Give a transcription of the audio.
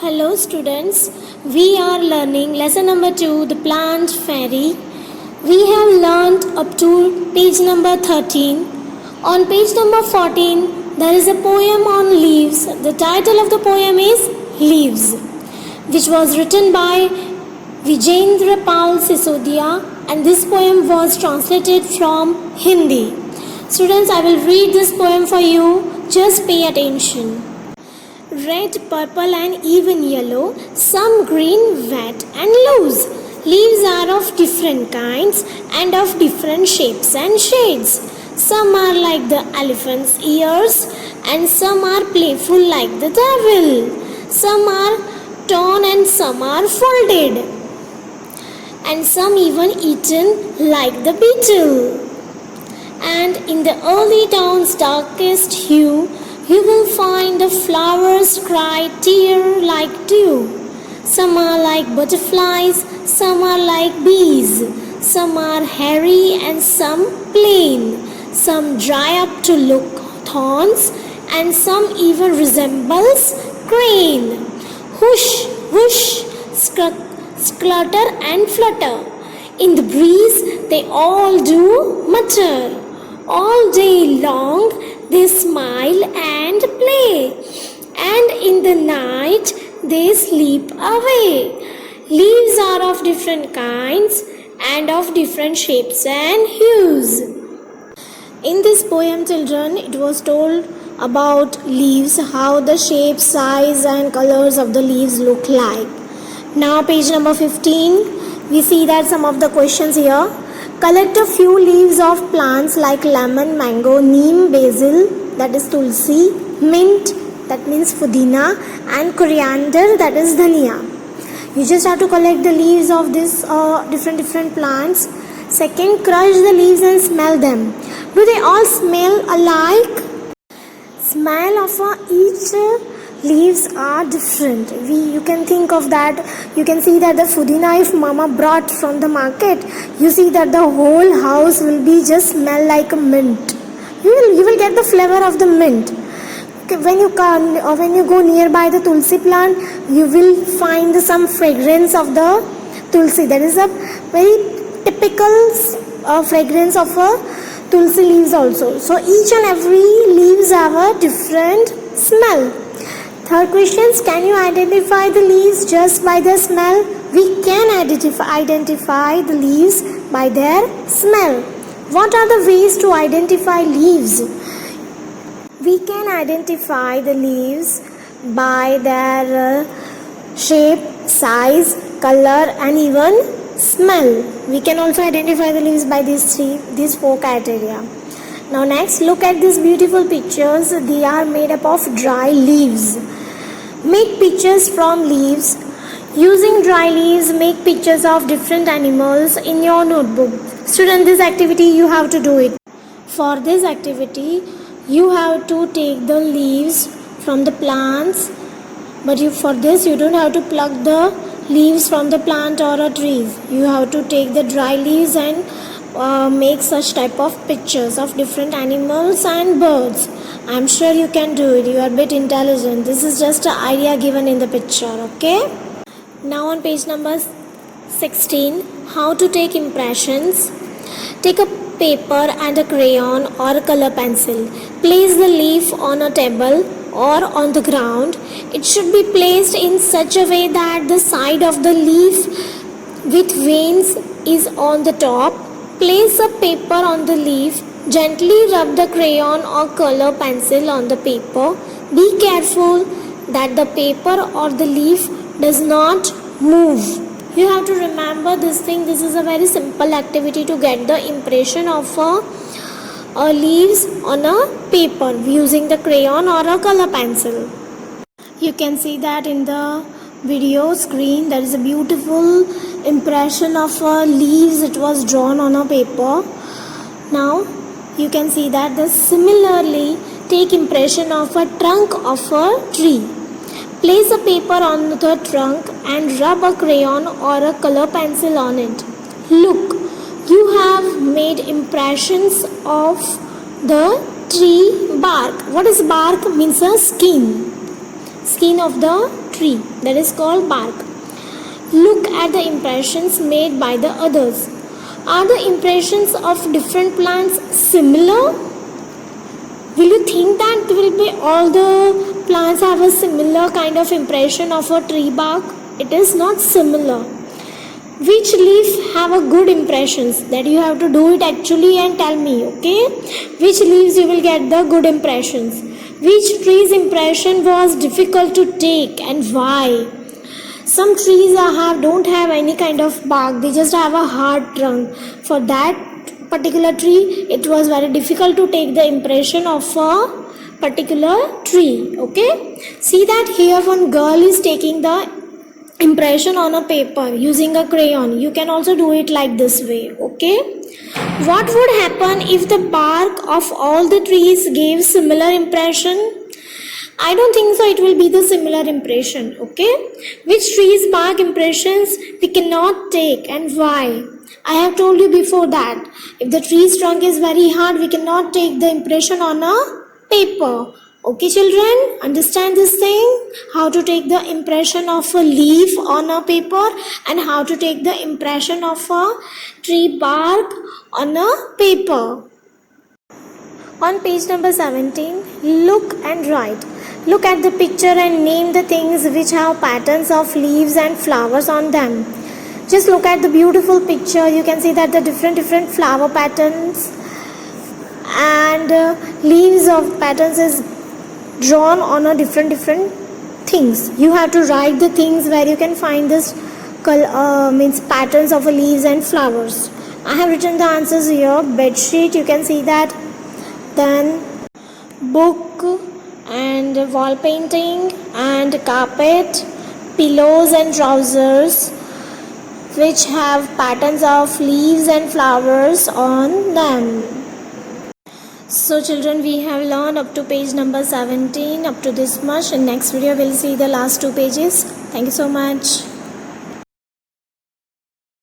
Hello students, we are learning lesson number 2, the plant fairy. We have learned up to page number 13. On page number 14, there is a poem on leaves. The title of the poem is Leaves, which was written by Vijendra Pal Sisodia, and this poem was translated from Hindi. Students, I will read this poem for you. Just pay attention. Red, purple and even yellow, some green, wet and loose. Leaves are of different kinds and of different shapes and shades. Some are like the elephant's ears and some are playful like the devil. Some are torn and some are folded. And some even eaten like the beetle. And in the early dawn's darkest hue, you will find the flowers cry tear like dew. Some are like butterflies, some are like bees. Some are hairy and some plain. Some dry up to look thorns and some even resembles crane. Whoosh, whoosh, splutter and flutter. In the breeze they all do mutter. All day long they smile and play, and in the night they sleep away. Leaves are of different kinds and of different shapes and hues. In this poem, children, it was told about leaves, how the shape, size and colors of the leaves look like. Now page number 15, we see that some of the questions here. Collect a few leaves of plants like lemon, mango, neem, basil, that is tulsi, mint, that means pudina, and coriander, that is dhania. You just have to collect the leaves of this different plants. Second, crush the leaves and smell them. Do they all smell alike? Smell of each leaves are different. You can think of that. You can see that the pudina, if mama brought from the market, you see that the whole house will be just smell like a mint. You will get the flavor of the mint. When you go nearby the tulsi plant, you will find some fragrance of the tulsi. That is a very typical fragrance of a tulsi leaves also. So each and every leaves have a different smell. Third question, can you identify the leaves just by the smell? We can identify the leaves by their smell. What are the ways to identify leaves? We can identify the leaves by their shape, size, color and even smell. We can also identify the leaves by these four criteria. Now next, look at these beautiful pictures. They are made up of dry leaves. Make pictures from leaves. Using dry leaves, make pictures of different animals in your notebook. Student, this activity you have to do it. For this activity, you have to take the leaves from the plants, but for this you don't have to pluck the leaves from the plant or a tree. You have to take the dry leaves and make such type of pictures of different animals and birds. I'm sure you can do it. You are a bit intelligent. This is just an idea given in the picture, okay? Now on page number 16, how to take impressions. Take a paper and a crayon or a color pencil. Place the leaf on a table or on the ground. It should be placed in such a way that the side of the leaf with veins is on the top. Place a paper on the leaf. Gently rub the crayon or color pencil on the paper. Be careful that the paper or the leaf does not move. You have to remember this thing. This is a very simple activity to get the impression of leaves on a paper using the crayon or a color pencil. You can see that in the video screen. There is a beautiful impression of leaves. It was drawn on a paper. Now you can see that similarly take impression of a trunk of a tree. Place a paper on the trunk and rub a crayon or a color pencil on it. Look, you have made impressions of the tree bark. What is bark? Means a skin of the tree. tree, that is called bark. Look at the impressions made by the others. Are the impressions of different plants similar? Will you think that will be all the plants have a similar kind of impression of a tree bark? It is not similar. Which leaf have a good impressions? That you have to do it actually and tell me, okay? Which leaves you will get the good impressions? Which tree's impression was difficult to take and why? Some trees don't have any kind of bark, they just have a hard trunk. For that particular tree, it was very difficult to take the impression of a particular tree. Okay, see that here one girl is taking the impression on a paper using a crayon. You can also do it like this way. Okay, what would happen if the bark of all the trees gave similar impression? I don't think so it will be the similar impression. Okay, which tree's bark impressions we cannot take and why? I have told you before that if the tree's trunk is very hard, we cannot take the impression on a paper. Okay children, understand this thing, how to take the impression of a leaf on a paper and how to take the impression of a tree bark on a paper. On page number 17, look and write. Look at the picture and name the things which have patterns of leaves and flowers on them. Just look at the beautiful picture. You can see that the different flower patterns and leaves of patterns is drawn on a different things. You have to write the things where you can find this patterns of leaves and flowers. I have written the answers here. Bedsheet, you can see that. Then book and wall painting and carpet, pillows and trousers which have patterns of leaves and flowers on them. So children, we have learned up to page number 17 up to this much. In next video we'll see the last two pages. Thank you so much.